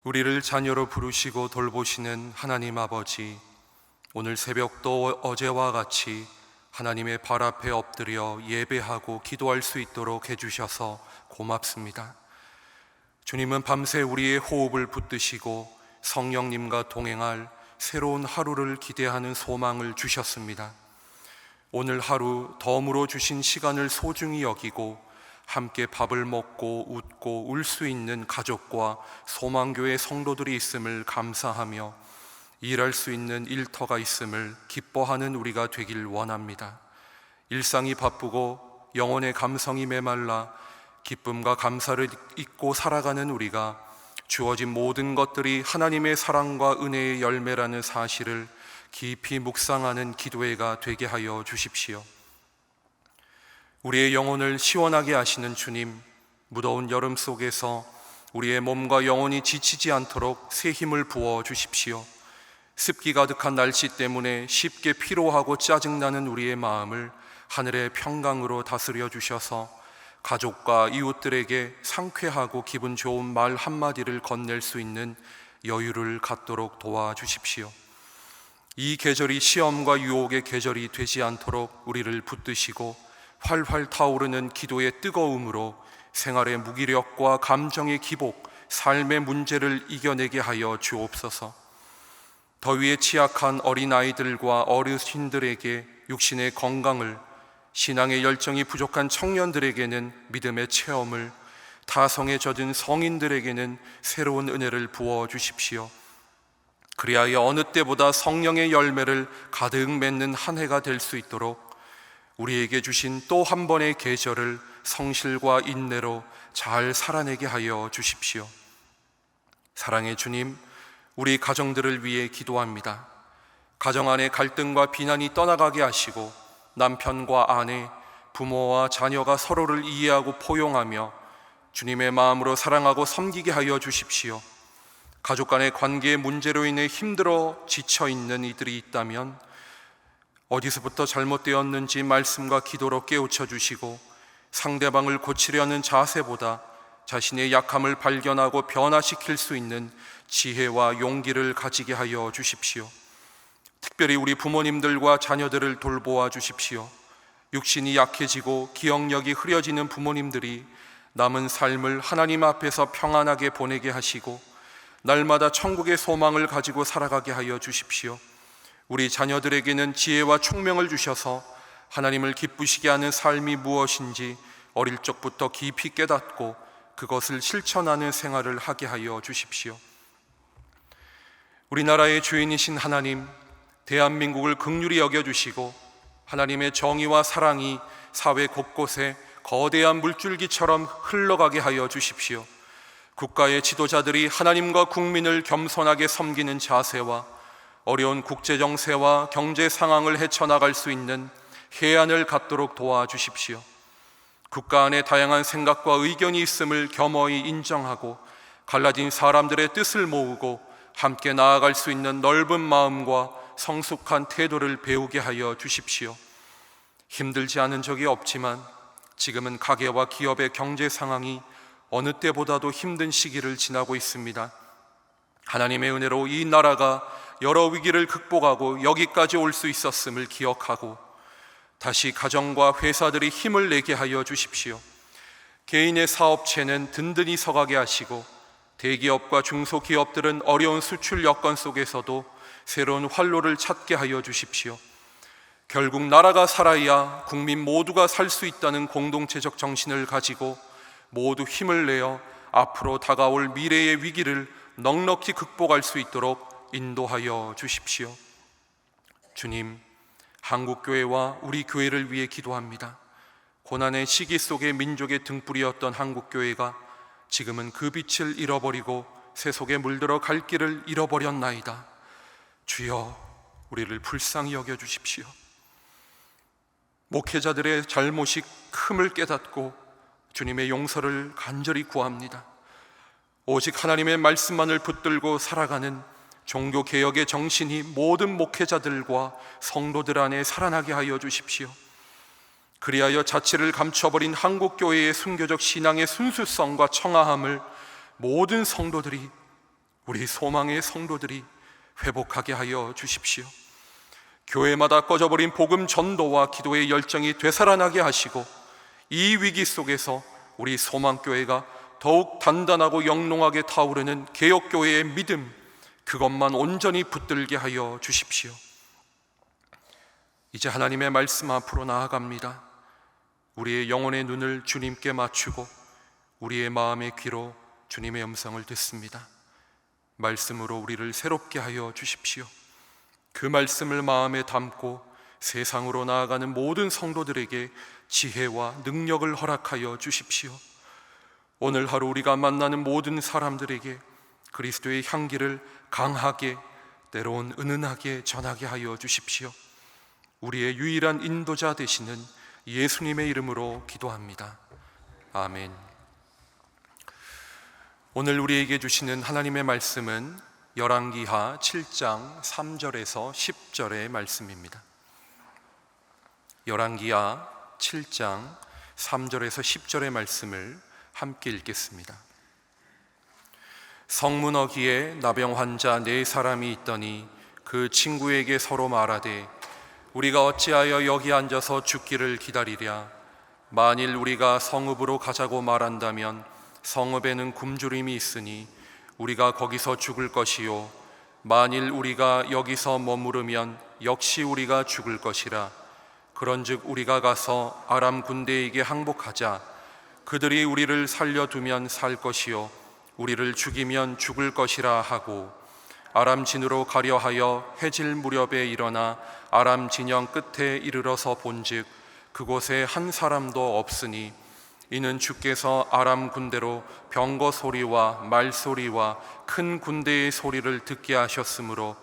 우리를 자녀로 부르시고 돌보시는 하나님 아버지, 오늘 새벽도 어제와 같이 하나님의 발 앞에 엎드려 예배하고 기도할 수 있도록 해주셔서 고맙습니다. 주님은 밤새 우리의 호흡을 붙드시고 성령님과 동행할 새로운 하루를 기대하는 소망을 주셨습니다. 오늘 하루 덤으로 주신 시간을 소중히 여기고 함께 밥을 먹고 웃고 울 수 있는 가족과 소망교회 성도들이 있음을 감사하며 일할 수 있는 일터가 있음을 기뻐하는 우리가 되길 원합니다. 일상이 바쁘고 영혼의 감성이 메말라 기쁨과 감사를 잊고 살아가는 우리가 주어진 모든 것들이 하나님의 사랑과 은혜의 열매라는 사실을 깊이 묵상하는 기도회가 되게 하여 주십시오. 우리의 영혼을 시원하게 하시는 주님, 무더운 여름 속에서 우리의 몸과 영혼이 지치지 않도록 새 힘을 부어 주십시오. 습기 가득한 날씨 때문에 쉽게 피로하고 짜증나는 우리의 마음을 하늘의 평강으로 다스려 주셔서 가족과 이웃들에게 상쾌하고 기분 좋은 말 한마디를 건넬 수 있는 여유를 갖도록 도와주십시오. 이 계절이 시험과 유혹의 계절이 되지 않도록 우리를 붙드시고 활활 타오르는 기도의 뜨거움으로 생활의 무기력과 감정의 기복, 삶의 문제를 이겨내게 하여 주옵소서. 더위에 취약한 어린아이들과 어르신들에게 육신의 건강을, 신앙의 열정이 부족한 청년들에게는 믿음의 체험을, 타성에 젖은 성인들에게는 새로운 은혜를 부어 주십시오. 그리하여 어느 때보다 성령의 열매를 가득 맺는 한 해가 될 수 있도록 우리에게 주신 또 한 번의 계절을 성실과 인내로 잘 살아내게 하여 주십시오. 사랑의 주님, 우리 가정들을 위해 기도합니다. 가정 안의 갈등과 비난이 떠나가게 하시고 남편과 아내, 부모와 자녀가 서로를 이해하고 포용하며 주님의 마음으로 사랑하고 섬기게 하여 주십시오. 가족 간의 관계의 문제로 인해 힘들어 지쳐 있는 이들이 있다면 어디서부터 잘못되었는지 말씀과 기도로 깨우쳐 주시고 상대방을 고치려는 자세보다 자신의 약함을 발견하고 변화시킬 수 있는 지혜와 용기를 가지게 하여 주십시오. 특별히 우리 부모님들과 자녀들을 돌보아 주십시오. 육신이 약해지고 기억력이 흐려지는 부모님들이 남은 삶을 하나님 앞에서 평안하게 보내게 하시고 날마다 천국의 소망을 가지고 살아가게 하여 주십시오. 우리 자녀들에게는 지혜와 총명을 주셔서 하나님을 기쁘시게 하는 삶이 무엇인지 어릴 적부터 깊이 깨닫고 그것을 실천하는 생활을 하게 하여 주십시오. 우리나라의 주인이신 하나님, 대한민국을 긍휼히 여겨주시고 하나님의 정의와 사랑이 사회 곳곳에 거대한 물줄기처럼 흘러가게 하여 주십시오. 국가의 지도자들이 하나님과 국민을 겸손하게 섬기는 자세와 어려운 국제정세와 경제 상황을 헤쳐나갈 수 있는 해안을 갖도록 도와주십시오. 국가 안에 다양한 생각과 의견이 있음을 겸허히 인정하고 갈라진 사람들의 뜻을 모으고 함께 나아갈 수 있는 넓은 마음과 성숙한 태도를 배우게 하여 주십시오. 힘들지 않은 적이 없지만 지금은 가게와 기업의 경제 상황이 어느 때보다도 힘든 시기를 지나고 있습니다. 하나님의 은혜로 이 나라가 여러 위기를 극복하고 여기까지 올 수 있었음을 기억하고 다시 가정과 회사들이 힘을 내게 하여 주십시오. 개인의 사업체는 든든히 서가게 하시고 대기업과 중소기업들은 어려운 수출 여건 속에서도 새로운 활로를 찾게 하여 주십시오. 결국 나라가 살아야 국민 모두가 살 수 있다는 공동체적 정신을 가지고 모두 힘을 내어 앞으로 다가올 미래의 위기를 넉넉히 극복할 수 있도록 인도하여 주십시오. 주님, 한국교회와 우리 교회를 위해 기도합니다. 고난의 시기 속에 민족의 등불이었던 한국교회가 지금은 그 빛을 잃어버리고 세속에 물들어 갈 길을 잃어버렸나이다. 주여, 우리를 불쌍히 여겨주십시오. 목회자들의 잘못이 큼을 깨닫고 주님의 용서를 간절히 구합니다. 오직 하나님의 말씀만을 붙들고 살아가는 종교개혁의 정신이 모든 목회자들과 성도들 안에 살아나게 하여 주십시오. 그리하여 자치를 감춰버린 한국교회의 순교적 신앙의 순수성과 청아함을 모든 성도들이 우리 소망의 성도들이 회복하게 하여 주십시오. 교회마다 꺼져버린 복음 전도와 기도의 열정이 되살아나게 하시고, 이 위기 속에서 우리 소망교회가 더욱 단단하고 영롱하게 타오르는 개혁교회의 믿음, 그것만 온전히 붙들게 하여 주십시오. 이제 하나님의 말씀 앞으로 나아갑니다. 우리의 영혼의 눈을 주님께 맞추고 우리의 마음의 귀로 주님의 음성을 듣습니다. 말씀으로 우리를 새롭게 하여 주십시오. 그 말씀을 마음에 담고 세상으로 나아가는 모든 성도들에게 지혜와 능력을 허락하여 주십시오. 오늘 하루 우리가 만나는 모든 사람들에게 그리스도의 향기를 강하게, 때로는 은은하게 전하게 하여 주십시오. 우리의 유일한 인도자 되시는 예수님의 이름으로 기도합니다. 아멘. 오늘 우리에게 주시는 하나님의 말씀은 열왕기하 7장 3절에서 10절의 말씀입니다. 열왕기하 7장 3절에서 10절의 말씀을 함께 읽겠습니다. 성문어기에 나병 환자 4사람이 있더니 그 친구에게 서로 말하되 우리가 어찌하여 여기 앉아서 죽기를 기다리랴. 만일 우리가 성읍으로 가자고 말한다면 성읍에는 굶주림이 있으니 우리가 거기서 죽을 것이요, 만일 우리가 여기서 머무르면 역시 우리가 죽을 것이라. 그런즉 우리가 가서 아람 군대에게 항복하자. 그들이 우리를 살려두면 살 것이요 우리를 죽이면 죽을 것이라 하고, 아람 진으로 가려 하여 해질 무렵에 일어나 아람 진영 끝에 이르러서 본즉 그곳에 한 사람도 없으니 이는 주께서 아람 군대로 병거 소리와 말 소리와 큰 군대의 소리를 듣게 하셨으므로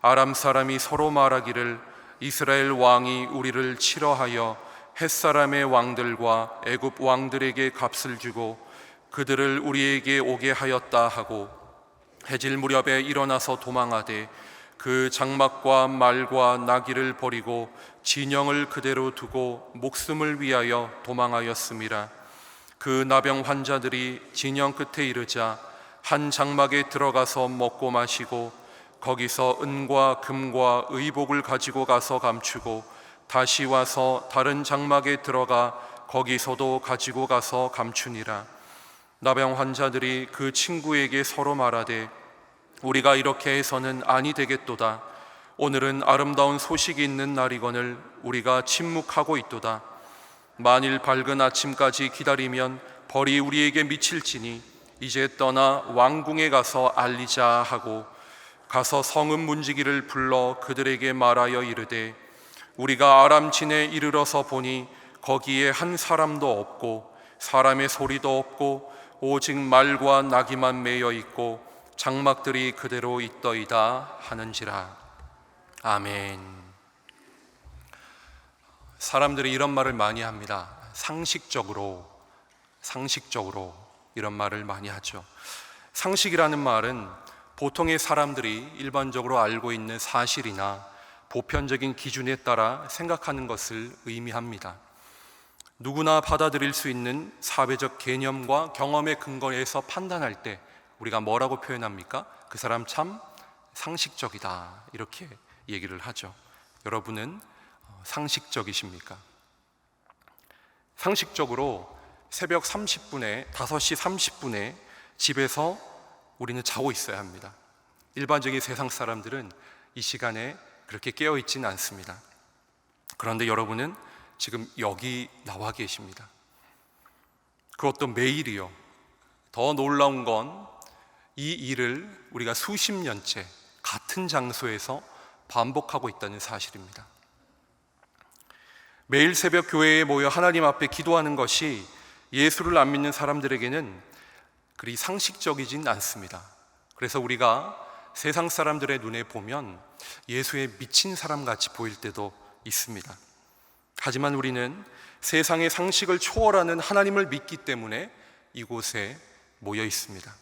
아람 사람이 서로 말하기를 이스라엘 왕이 우리를 치러 하여 햇사람의 왕들과 애굽 왕들에게 값을 주고 그들을 우리에게 오게 하였다 하고, 해질 무렵에 일어나서 도망하되 그 장막과 말과 나귀를 버리고 진영을 그대로 두고 목숨을 위하여 도망하였음이라. 그 나병 환자들이 진영 끝에 이르자 한 장막에 들어가서 먹고 마시고 거기서 은과 금과 의복을 가지고 가서 감추고 다시 와서 다른 장막에 들어가 거기서도 가지고 가서 감추니라. 나병 환자들이 그 친구에게 서로 말하되 우리가 이렇게 해서는 아니 되겠도다. 오늘은 아름다운 소식이 있는 날이거늘 우리가 침묵하고 있도다. 만일 밝은 아침까지 기다리면 벌이 우리에게 미칠지니 이제 떠나 왕궁에 가서 알리자 하고, 가서 성읍 문지기를 불러 그들에게 말하여 이르되 우리가 아람 진에 이르러서 보니 거기에 한 사람도 없고 사람의 소리도 없고 오직 말과 나귀만 매여 있고 장막들이 그대로 있더이다 하는지라. 아멘. 사람들이 이런 말을 많이 합니다. 상식적으로 이런 말을 많이 하죠. 상식이라는 말은 보통의 사람들이 일반적으로 알고 있는 사실이나 보편적인 기준에 따라 생각하는 것을 의미합니다. 누구나 받아들일 수 있는 사회적 개념과 경험에 근거해서 판단할 때 우리가 뭐라고 표현합니까? 그 사람 참 상식적이다, 이렇게 얘기를 하죠. 여러분은 상식적이십니까? 상식적으로 새벽 30분에 5시 30분에 집에서 우리는 자고 있어야 합니다. 일반적인 세상 사람들은 이 시간에 그렇게 깨어 있지는 않습니다. 그런데 여러분은 지금 여기 나와 계십니다. 그것도 매일이요. 더 놀라운 건 이 일을 우리가 수십 년째 같은 장소에서 반복하고 있다는 사실입니다. 매일 새벽 교회에 모여 하나님 앞에 기도하는 것이 예수를 안 믿는 사람들에게는 그리 상식적이진 않습니다. 그래서 우리가 세상 사람들의 눈에 보면 예수에 미친 사람 같이 보일 때도 있습니다. 하지만 우리는 세상의 상식을 초월하는 하나님을 믿기 때문에 이곳에 모여 있습니다.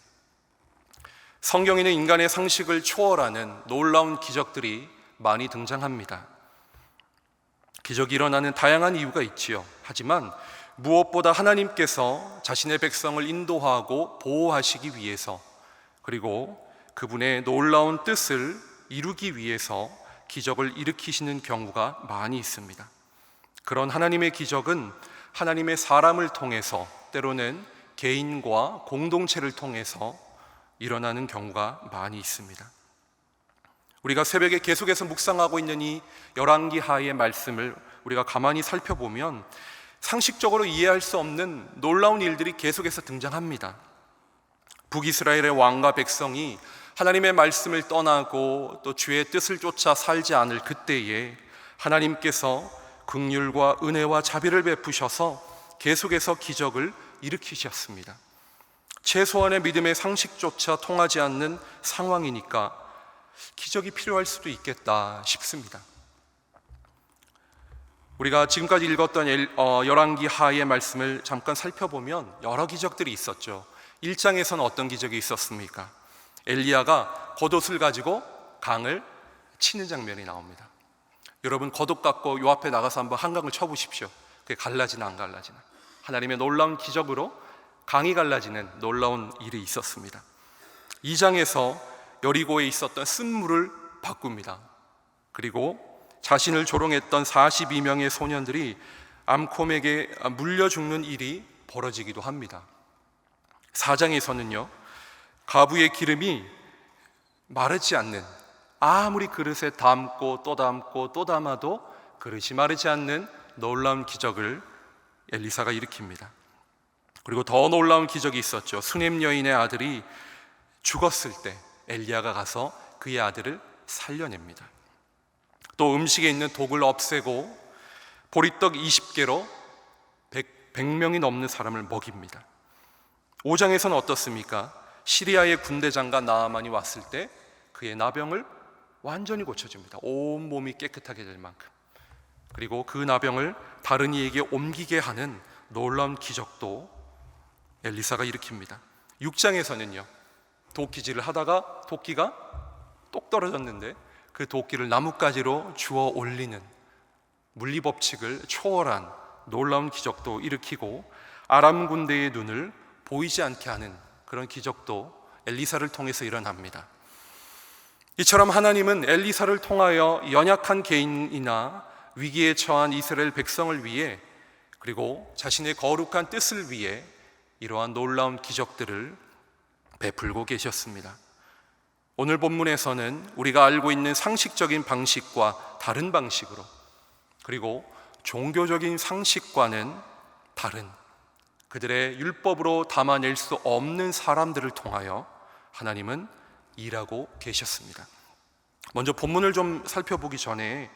성경에는 인간의 상식을 초월하는 놀라운 기적들이 많이 등장합니다. 기적이 일어나는 다양한 이유가 있지요. 하지만 무엇보다 하나님께서 자신의 백성을 인도하고 보호하시기 위해서, 그리고 그분의 놀라운 뜻을 이루기 위해서 기적을 일으키시는 경우가 많이 있습니다. 그런 하나님의 기적은 하나님의 사람을 통해서, 때로는 개인과 공동체를 통해서 일어나는 경우가 많이 있습니다. 우리가 새벽에 계속해서 묵상하고 있는 이 열왕기하의 말씀을 우리가 가만히 살펴보면 상식적으로 이해할 수 없는 놀라운 일들이 계속해서 등장합니다. 북이스라엘의 왕과 백성이 하나님의 말씀을 떠나고 또 주의 뜻을 쫓아 살지 않을 그때에 하나님께서 긍휼과 은혜와 자비를 베푸셔서 계속해서 기적을 일으키셨습니다. 최소한의 믿음의 상식조차 통하지 않는 상황이니까 기적이 필요할 수도 있겠다 싶습니다. 우리가 지금까지 읽었던 열왕기하의 말씀을 잠깐 살펴보면 여러 기적들이 있었죠. 1장에서는 어떤 기적이 있었습니까? 엘리야가 겉옷을 가지고 강을 치는 장면이 나옵니다. 여러분, 겉옷 갖고 요 앞에 나가서 한번 한강을 쳐보십시오. 그게 갈라지나 안 갈라지나. 하나님의 놀라운 기적으로 강이 갈라지는 놀라운 일이 있었습니다. 2장에서 여리고에 있었던 쓴물을 바꿉니다. 그리고 자신을 조롱했던 42명의 소년들이 암콤에게 물려 죽는 일이 벌어지기도 합니다. 4장에서는요, 가부의 기름이 마르지 않는, 아무리 그릇에 담고 또 담고 또 담아도 그릇이 마르지 않는 놀라운 기적을 엘리사가 일으킵니다. 그리고 더 놀라운 기적이 있었죠. 수넴 여인의 아들이 죽었을 때 엘리야가 가서 그의 아들을 살려냅니다. 또 음식에 있는 독을 없애고 보리떡 20개로 100명이 넘는 사람을 먹입니다. 5장에서는 어떻습니까? 시리아의 군대 장관 나아만이 왔을 때 그의 나병을 완전히 고쳐줍니다. 온 몸이 깨끗하게 될 만큼. 그리고 그 나병을 다른 이에게 옮기게 하는 놀라운 기적도 엘리사가 일으킵니다. 6장에서는요, 도끼질을 하다가 도끼가 똑 떨어졌는데 그 도끼를 나뭇가지로 주워 올리는 물리법칙을 초월한 놀라운 기적도 일으키고 아람 군대의 눈을 보이지 않게 하는 그런 기적도 엘리사를 통해서 일어납니다. 이처럼 하나님은 엘리사를 통하여 연약한 개인이나 위기에 처한 이스라엘 백성을 위해, 그리고 자신의 거룩한 뜻을 위해 이러한 놀라운 기적들을 베풀고 계셨습니다. 오늘 본문에서는 우리가 알고 있는 상식적인 방식과 다른 방식으로, 그리고 종교적인 상식과는 다른, 그들의 율법으로 담아낼 수 없는 사람들을 통하여 하나님은 일하고 계셨습니다. 먼저 본문을 좀 살펴보기 전에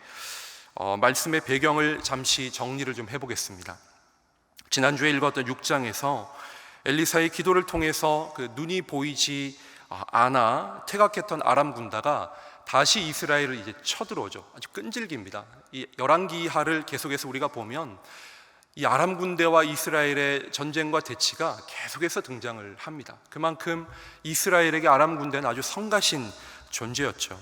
말씀의 배경을 잠시 정리를 좀 해보겠습니다. 지난주에 읽었던 6장에서 엘리사의 기도를 통해서 그 눈이 보이지 않아 퇴각했던 아람 군대가 다시 이스라엘을 이제 쳐들어오죠. 아주 끈질깁니다. 이 열왕기하를 계속해서 우리가 보면 이 아람 군대와 이스라엘의 전쟁과 대치가 계속해서 등장을 합니다. 그만큼 이스라엘에게 아람 군대는 아주 성가신 존재였죠.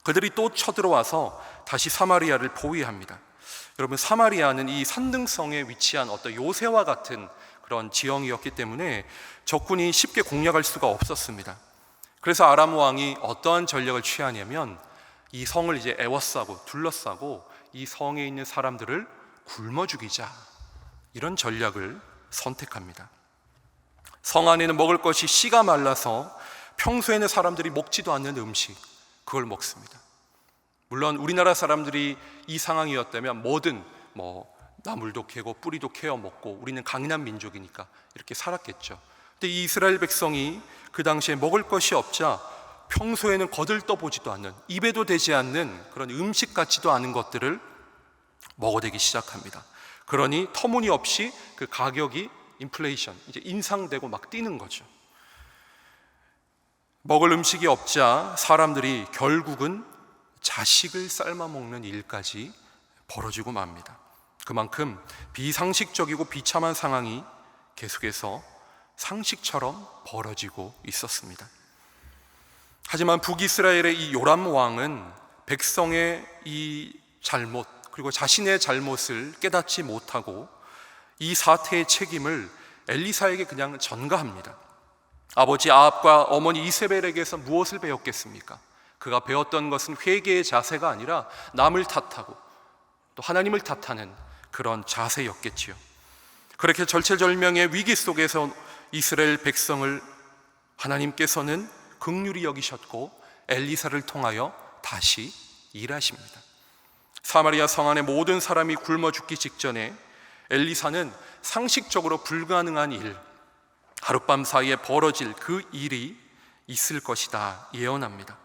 그들이 또 쳐들어와서 다시 사마리아를 포위합니다. 여러분, 사마리아는 이 산등성에 위치한 어떤 요새와 같은 그런 지형이었기 때문에 적군이 쉽게 공략할 수가 없었습니다. 그래서 아람 왕이 어떠한 전략을 취하냐면 이 성을 이제 에워싸고 둘러싸고 이 성에 있는 사람들을 굶어 죽이자, 이런 전략을 선택합니다. 성 안에는 먹을 것이 씨가 말라서 평소에는 사람들이 먹지도 않는 음식, 그걸 먹습니다. 물론 우리나라 사람들이 이 상황이었다면 뭐든 나물도 캐고 뿌리도 캐어 먹고 우리는 강인한 민족이니까 이렇게 살았겠죠. 근데 이 이스라엘 백성이 그 당시에 먹을 것이 없자 평소에는 거들떠보지도 않는, 입에도 되지 않는 그런 음식 같지도 않은 것들을 먹어대기 시작합니다. 그러니 터무니없이 그 가격이 인플레이션, 이제 인상되고 막 뛰는 거죠. 먹을 음식이 없자 사람들이 결국은 자식을 삶아 먹는 일까지 벌어지고 맙니다. 그만큼 비상식적이고 비참한 상황이 계속해서 상식처럼 벌어지고 있었습니다. 하지만 북이스라엘의 이 요람 왕은 백성의 이 잘못, 그리고 자신의 잘못을 깨닫지 못하고 이 사태의 책임을 엘리사에게 그냥 전가합니다. 아버지 아합과 어머니 이세벨에게서 무엇을 배웠겠습니까? 그가 배웠던 것은 회개의 자세가 아니라 남을 탓하고 또 하나님을 탓하는 그런 자세였겠지요. 그렇게 절체절명의 위기 속에서 이스라엘 백성을 하나님께서는 긍휼히 여기셨고 엘리사를 통하여 다시 일하십니다. 사마리아 성 안의 모든 사람이 굶어 죽기 직전에 엘리사는 상식적으로 불가능한 일, 하룻밤 사이에 벌어질 그 일이 있을 것이다 예언합니다.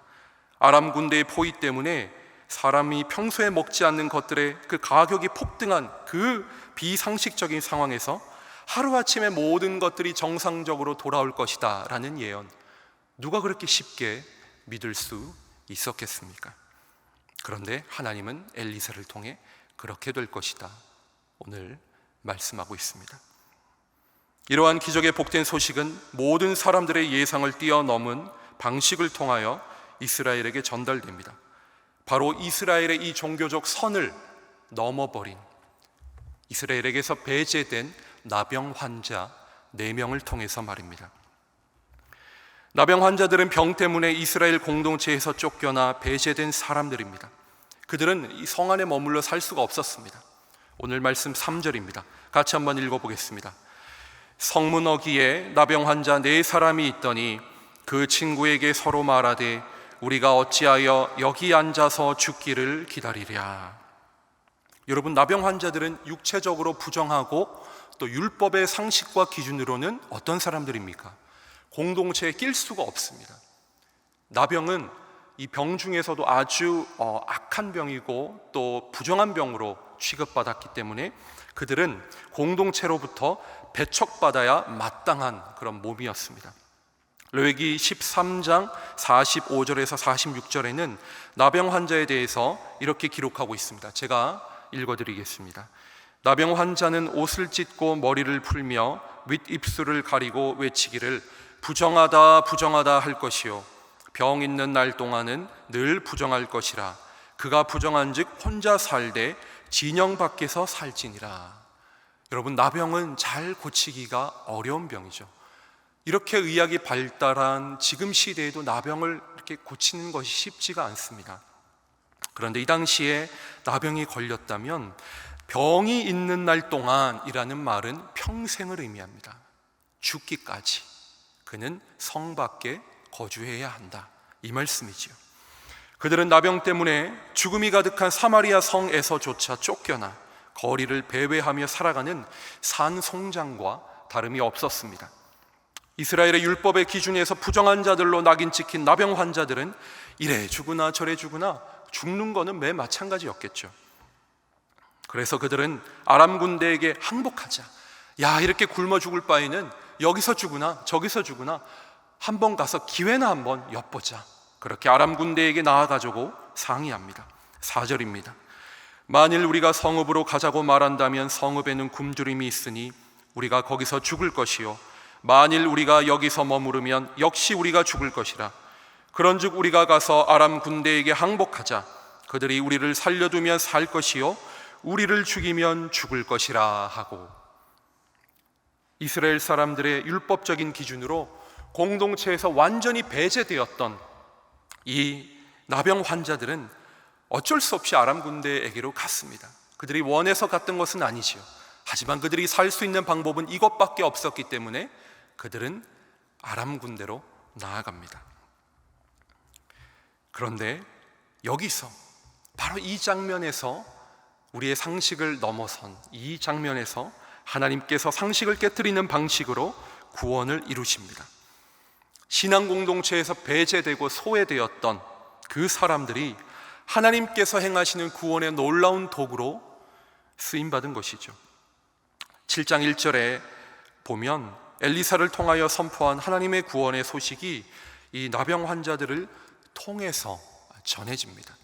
아람 군대의 포위 때문에 사람이 평소에 먹지 않는 것들의 그 가격이 폭등한 그 비상식적인 상황에서 하루아침에 모든 것들이 정상적으로 돌아올 것이다 라는 예언, 누가 그렇게 쉽게 믿을 수 있었겠습니까? 그런데 하나님은 엘리사를 통해 그렇게 될 것이다 오늘 말씀하고 있습니다. 이러한 기적의 복된 소식은 모든 사람들의 예상을 뛰어넘은 방식을 통하여 이스라엘에게 전달됩니다. 바로 이스라엘의 이 종교적 선을 넘어버린, 이스라엘에게서 배제된 나병 환자 4명을 통해서 말입니다. 나병 환자들은 병 때문에 이스라엘 공동체에서 쫓겨나 배제된 사람들입니다. 그들은 이 성 안에 머물러 살 수가 없었습니다. 오늘 말씀 3절입니다. 같이 한번 읽어보겠습니다. 성문 어귀에 나병 환자 4사람이 있더니 그 친구에게 서로 말하되 우리가 어찌하여 여기 앉아서 죽기를 기다리랴. 여러분, 나병 환자들은 육체적으로 부정하고 또 율법의 상식과 기준으로는 어떤 사람들입니까? 공동체에 낄 수가 없습니다. 나병은 이 병 중에서도 아주 악한 병이고 또 부정한 병으로 취급받았기 때문에 그들은 공동체로부터 배척받아야 마땅한 그런 몸이었습니다. 레위기 13장 45절에서 46절에는 나병 환자에 대해서 이렇게 기록하고 있습니다. 제가 읽어드리겠습니다. 나병 환자는 옷을 찢고 머리를 풀며 윗입술을 가리고 외치기를 부정하다 부정하다 할 것이요 병 있는 날 동안은 늘 부정할 것이라. 그가 부정한즉 혼자 살되 진영 밖에서 살지니라. 여러분, 나병은 잘 고치기가 어려운 병이죠. 이렇게 의학이 발달한 지금 시대에도 나병을 이렇게 고치는 것이 쉽지가 않습니다. 그런데 이 당시에 나병이 걸렸다면 병이 있는 날 동안이라는 말은 평생을 의미합니다. 죽기까지 그는 성 밖에 거주해야 한다, 이 말씀이지요. 그들은 나병 때문에 죽음이 가득한 사마리아 성에서조차 쫓겨나 거리를 배회하며 살아가는 산송장과 다름이 없었습니다. 이스라엘의 율법의 기준에서 부정한 자들로 낙인 찍힌 나병 환자들은 이래 죽으나 저래 죽으나 죽는 거는 매 마찬가지였겠죠. 그래서 그들은 아람 군대에게 항복하자, 야 이렇게 굶어 죽을 바에는 여기서 죽으나 저기서 죽으나 한번 가서 기회나 한번 엿보자, 그렇게 아람 군대에게 나아가자고 상의합니다. 4절입니다. 만일 우리가 성읍으로 가자고 말한다면 성읍에는 굶주림이 있으니 우리가 거기서 죽을 것이요 만일 우리가 여기서 머무르면 역시 우리가 죽을 것이라. 그런즉 우리가 가서 아람 군대에게 항복하자. 그들이 우리를 살려두면 살 것이요 우리를 죽이면 죽을 것이라 하고. 이스라엘 사람들의 율법적인 기준으로 공동체에서 완전히 배제되었던 이 나병 환자들은 어쩔 수 없이 아람 군대에게로 갔습니다. 그들이 원해서 갔던 것은 아니지요. 하지만 그들이 살 수 있는 방법은 이것밖에 없었기 때문에 그들은 아람 군대로 나아갑니다. 그런데 여기서 바로 이 장면에서 우리의 상식을 넘어선 이 장면에서 하나님께서 상식을 깨트리는 방식으로 구원을 이루십니다. 신앙 공동체에서 배제되고 소외되었던 그 사람들이 하나님께서 행하시는 구원의 놀라운 도구로 쓰임받은 것이죠. 7장 1절에 보면 엘리사를 통하여 선포한 하나님의 구원의 소식이 이 나병 환자들을 통해서 전해집니다.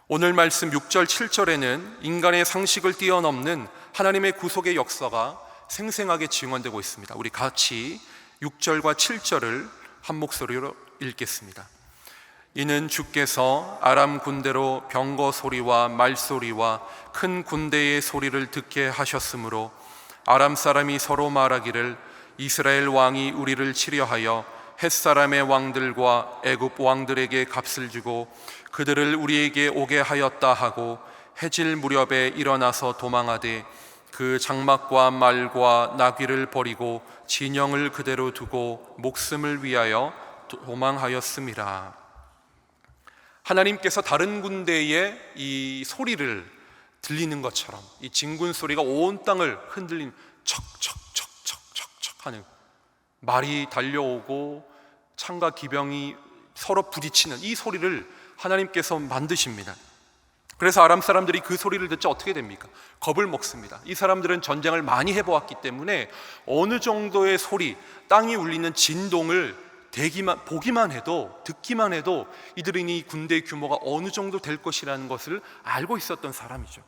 오늘 말씀 6절 7절에는 인간의 상식을 뛰어넘는 하나님의 구속의 역사가 생생하게 증언되고 있습니다. 우리 같이 6절과 7절을 한 목소리로 읽겠습니다. 이는 주께서 아람 군대로 병거 소리와 말소리와 큰 군대의 소리를 듣게 하셨으므로 아람 사람이 서로 말하기를 이스라엘 왕이 우리를 치려하여 햇사람의 왕들과 애굽 왕들에게 값을 주고 그들을 우리에게 오게 하였다 하고 해질 무렵에 일어나서 도망하되 그 장막과 말과 나귀를 버리고 진영을 그대로 두고 목숨을 위하여 도망하였음이라. 하나님께서 다른 군대의 이 소리를 들리는 것처럼 이 진군 소리가 온 땅을 흔들린 척척척척척척 하는, 말이 달려오고 창과 기병이 서로 부딪히는 이 소리를 하나님께서 만드십니다. 그래서 아람 사람들이 그 소리를 듣자 어떻게 됩니까? 겁을 먹습니다. 이 사람들은 전쟁을 많이 해보았기 때문에 어느 정도의 소리, 땅이 울리는 진동을 보기만 해도, 듣기만 해도 이들은 이 군대의 규모가 어느 정도 될 것이라는 것을 알고 있었던 사람이죠.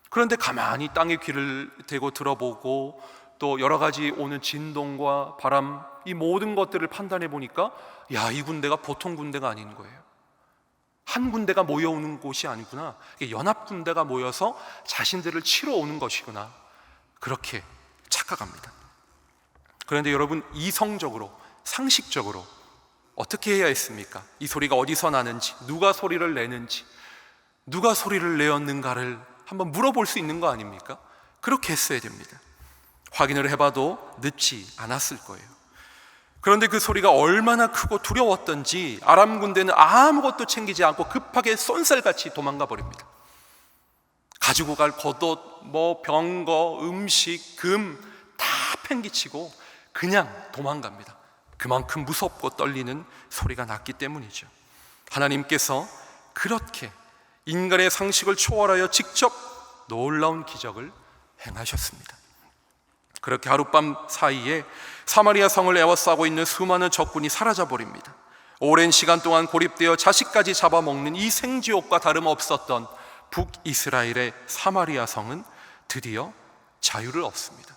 그런데 가만히 땅에 귀를 대고 들어보고 또 여러 가지 오는 진동과 바람, 이 모든 것들을 판단해 보니까 이 군대가 보통 군대가 아닌 거예요. 한 군대가 모여오는 곳이 아니구나, 연합 군대가 모여서 자신들을 치러 오는 것이구나, 그렇게 착각합니다. 그런데 여러분, 이성적으로, 상식적으로 어떻게 해야 했습니까? 이 소리가 어디서 나는지, 누가 소리를 내는지, 누가 소리를 내었는가를 한번 물어볼 수 있는 거 아닙니까? 그렇게 했어야 됩니다. 확인을 해봐도 늦지 않았을 거예요. 그런데 그 소리가 얼마나 크고 두려웠던지 아람 군대는 아무것도 챙기지 않고 급하게 쏜살같이 도망가 버립니다. 가지고 갈 겉옷, 병거, 음식, 금 다 팽개치고 그냥 도망갑니다. 그만큼 무섭고 떨리는 소리가 났기 때문이죠. 하나님께서 그렇게 인간의 상식을 초월하여 직접 놀라운 기적을 행하셨습니다. 그렇게 하룻밤 사이에 사마리아 성을 에워싸고 있는 수많은 적군이 사라져버립니다. 오랜 시간 동안 고립되어 자식까지 잡아먹는 이 생지옥과 다름없었던 북이스라엘의 사마리아 성은 드디어 자유를 얻습니다.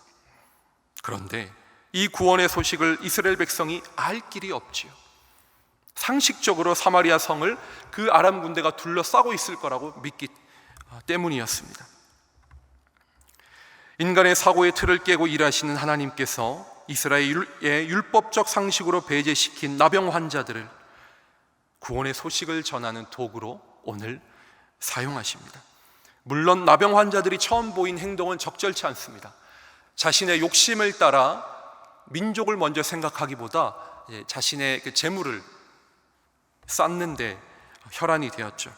그런데 이 구원의 소식을 이스라엘 백성이 알 길이 없지요. 상식적으로 사마리아 성을 그 아람 군대가 둘러싸고 있을 거라고 믿기 때문이었습니다. 인간의 사고의 틀을 깨고 일하시는 하나님께서 이스라엘의 율법적 상식으로 배제시킨 나병 환자들을 구원의 소식을 전하는 도구로 오늘 사용하십니다. 물론 나병 환자들이 처음 보인 행동은 적절치 않습니다. 자신의 욕심을 따라 민족을 먼저 생각하기보다 자신의 그 재물을 쌓는데 혈안이 되었죠.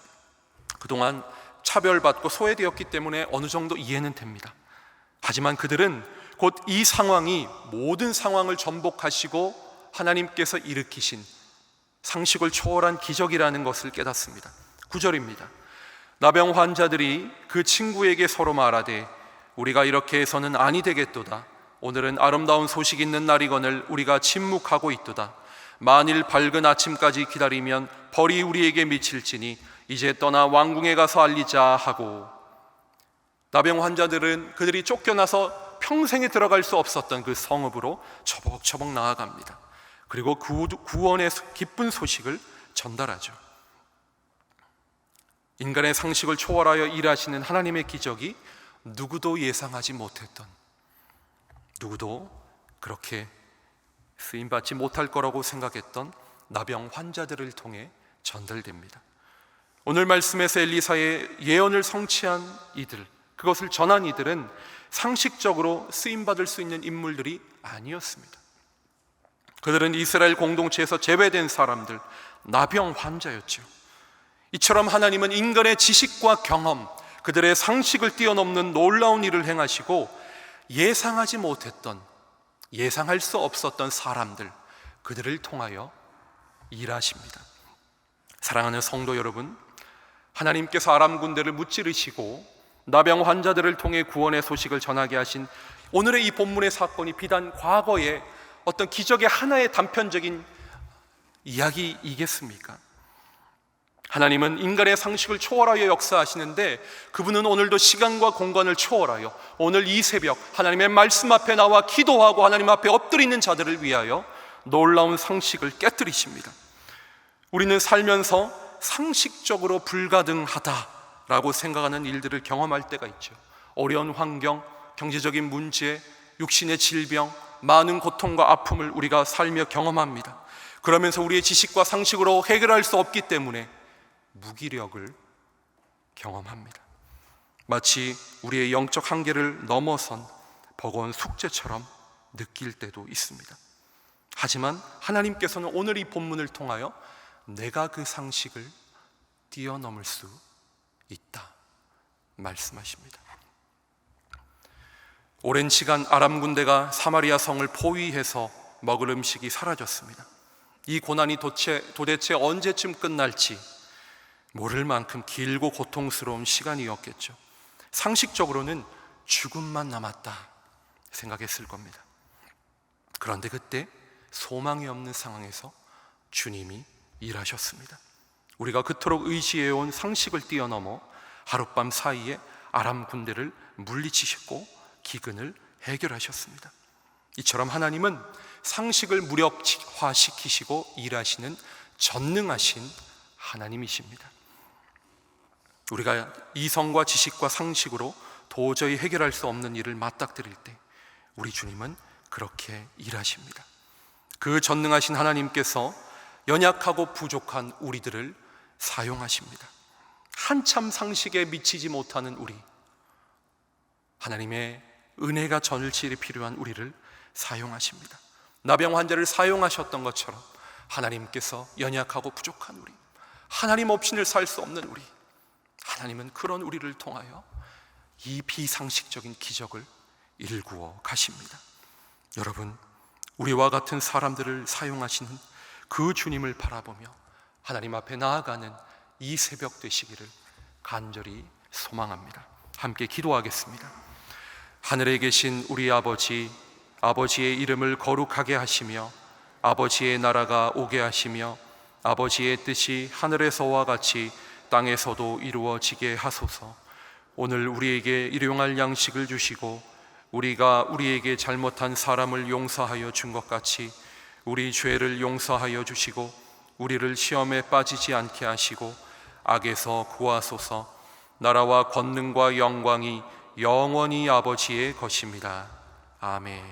그동안 차별받고 소외되었기 때문에 어느 정도 이해는 됩니다. 하지만 그들은 곧 이 상황이 모든 상황을 전복하시고 하나님께서 일으키신 상식을 초월한 기적이라는 것을 깨닫습니다. 9절입니다. 나병 환자들이 그 친구에게 서로 말하되 우리가 이렇게 해서는 아니 되겠도다. 오늘은 아름다운 소식 있는 날이거늘 우리가 침묵하고 있도다. 만일 밝은 아침까지 기다리면 벌이 우리에게 미칠지니 이제 떠나 왕궁에 가서 알리자 하고, 나병 환자들은 그들이 쫓겨나서 평생에 들어갈 수 없었던 그 성읍으로 처벅처벅 나아갑니다. 그리고 구원의 기쁜 소식을 전달하죠. 인간의 상식을 초월하여 일하시는 하나님의 기적이 누구도 예상하지 못했던, 누구도 그렇게 쓰임받지 못할 거라고 생각했던 나병 환자들을 통해 전달됩니다. 오늘 말씀에서 엘리사의 예언을 성취한 이들, 그것을 전한 이들은 상식적으로 쓰임받을 수 있는 인물들이 아니었습니다. 그들은 이스라엘 공동체에서 제외된 사람들, 나병 환자였죠. 이처럼 하나님은 인간의 지식과 경험, 그들의 상식을 뛰어넘는 놀라운 일을 행하시고 예상하지 못했던, 예상할 수 없었던 사람들, 그들을 통하여 일하십니다. 사랑하는 성도 여러분, 하나님께서 아람 군대를 무찌르시고 나병 환자들을 통해 구원의 소식을 전하게 하신 오늘의 이 본문의 사건이 비단 과거의 어떤 기적의 하나의 단편적인 이야기이겠습니까? 하나님은 인간의 상식을 초월하여 역사하시는데 그분은 오늘도 시간과 공간을 초월하여 오늘 이 새벽 하나님의 말씀 앞에 나와 기도하고 하나님 앞에 엎드리는 자들을 위하여 놀라운 상식을 깨뜨리십니다. 우리는 살면서 상식적으로 불가능하다라고 생각하는 일들을 경험할 때가 있죠. 어려운 환경, 경제적인 문제, 육신의 질병, 많은 고통과 아픔을 우리가 살며 경험합니다. 그러면서 우리의 지식과 상식으로 해결할 수 없기 때문에 무기력을 경험합니다. 마치 우리의 영적 한계를 넘어선 버거운 숙제처럼 느낄 때도 있습니다. 하지만 하나님께서는 오늘 이 본문을 통하여 내가 그 상식을 뛰어넘을 수 있다 말씀하십니다. 오랜 시간 아람 군대가 사마리아 성을 포위해서 먹을 음식이 사라졌습니다. 이 고난이 도대체 언제쯤 끝날지 모를 만큼 길고 고통스러운 시간이었겠죠. 상식적으로는 죽음만 남았다 생각했을 겁니다. 그런데 그때 소망이 없는 상황에서 주님이 일하셨습니다. 우리가 그토록 의지해온 상식을 뛰어넘어 하룻밤 사이에 아람 군대를 물리치셨고 기근을 해결하셨습니다. 이처럼 하나님은 상식을 무력화시키시고 일하시는 전능하신 하나님이십니다. 우리가 이성과 지식과 상식으로 도저히 해결할 수 없는 일을 맞닥뜨릴 때 우리 주님은 그렇게 일하십니다. 그 전능하신 하나님께서 연약하고 부족한 우리들을 사용하십니다. 한참 상식에 미치지 못하는 우리, 하나님의 은혜가 전일치에 필요한 우리를 사용하십니다. 나병 환자를 사용하셨던 것처럼 하나님께서 연약하고 부족한 우리, 하나님 없이는 살 수 없는 우리, 하나님은 그런 우리를 통하여 이 비상식적인 기적을 일구어 가십니다. 여러분, 우리와 같은 사람들을 사용하시는 그 주님을 바라보며 하나님 앞에 나아가는 이 새벽 되시기를 간절히 소망합니다. 함께 기도하겠습니다. 하늘에 계신 우리 아버지, 아버지의 이름을 거룩하게 하시며 아버지의 나라가 오게 하시며 아버지의 뜻이 하늘에서와 같이 땅에서도 이루어지게 하소서. 오늘 우리에게 일용할 양식을 주시고 우리가 우리에게 잘못한 사람을 용서하여 준 것 같이 우리 죄를 용서하여 주시고 우리를 시험에 빠지지 않게 하시고 악에서 구하소서. 나라와 권능과 영광이 영원히 아버지의 것입니다. 아멘.